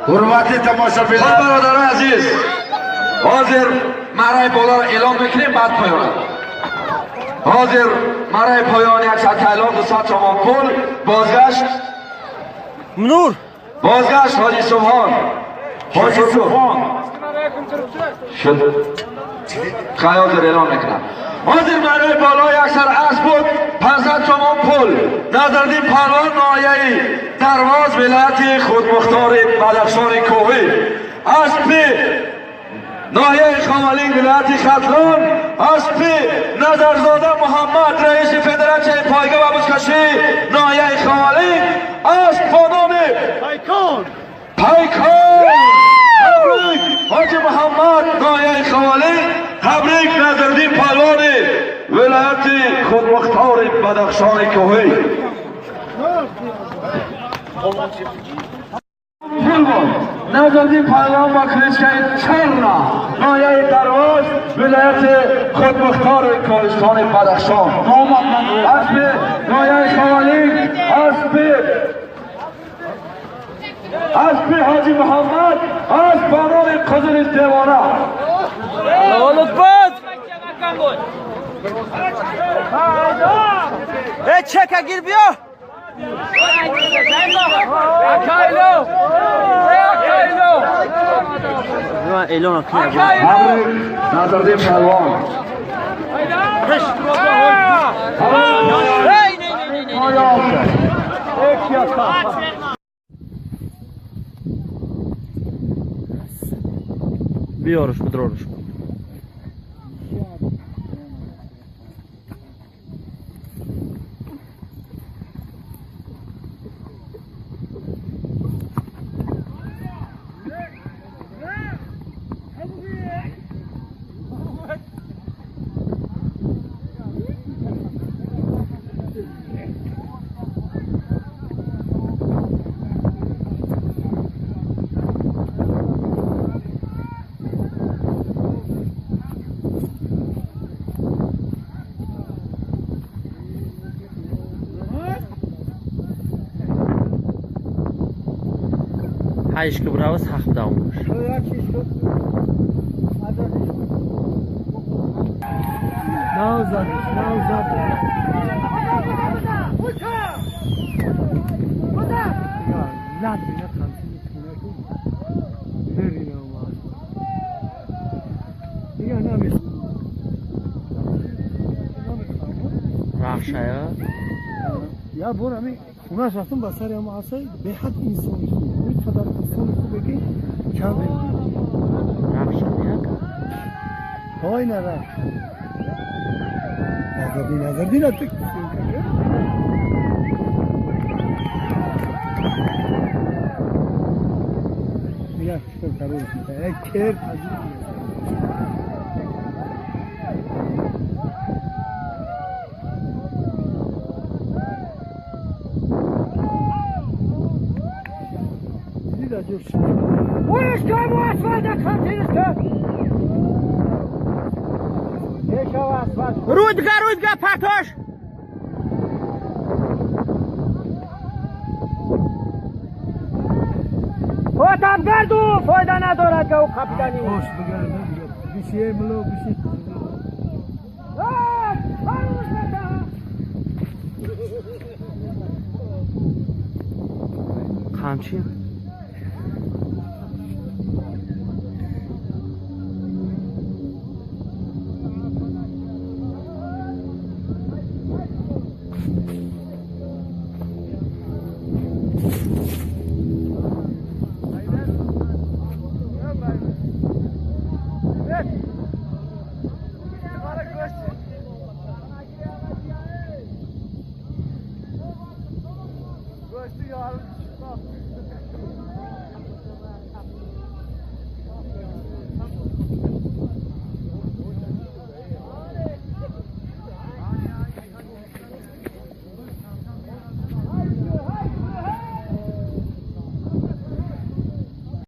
حرمتی تماشاچیان برادران عزیز حاضر مرای بالا را اعلام میکنیم بعد پایان حاضر مرای پایان 100 تایلان 200 تومان پول بازگشت منور بازگشت حاجی سبحان حاجی سبحان شد خیال در اعلام میکنم حاضر مرای بالا 100 اسب بود 500 تومان پول نظردین پهلوان ناحیه درواز ولایت خودمختار بدخشان کوهی اسب ناحیه خامالینگ ولایت خطلان اسب نظرزاده محمد رئیس فدراسیون پایگاه و بزکشی ناحیه خامالینگ اسب با نام پیکان تبریک حاجی محمد ناحیه خامالینگ تبریک نظردین پهلوان ولایت خودمختار بدخشان کوهی نظردین پهلوان با کلیچکه چرنا ناحیه درواز ولایت خودمختار کوهستان بدخشان اسب ناحیه خامالینگ اسب حاجی محمد اسب بانان قزل دیوانه چکه گیر بیا اعلان نظردین پهلوان بیارش بدرارش هایش که براوز حق داونش نازد یا برو همی خونه‌اش رفتم با سر هم آسای به حد انسانی خوب قدر انسانی خوبه که چند بگیم پای نره نظردی نتک میگه شکر کروش میکنه یک کرد رودگاه پرتاش خودم گردو فایده ندارد که او کپیتانی خوش بگرد بیشیه ملو بیشی قمچی